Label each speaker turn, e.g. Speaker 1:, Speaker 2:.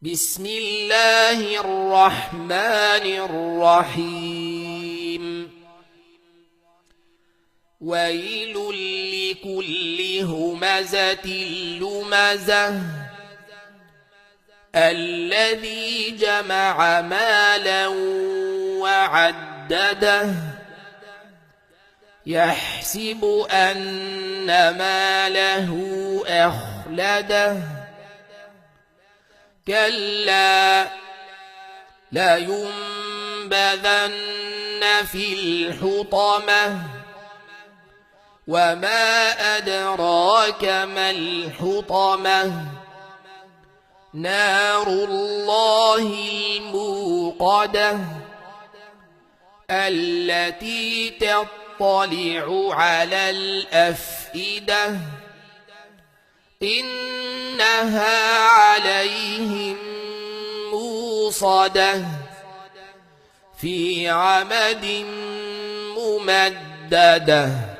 Speaker 1: بسم الله الرحمن الرحيم ويل لكل همزة لمزة الذي جمع مالا وعدده يحسب أن ماله أخلده كلا لينبذن في الحطمة وما أدراك ما الحطمة نار الله الموقدة التي تطلع على الأفئدة إنها عليهم موصدة في عمد ممددة.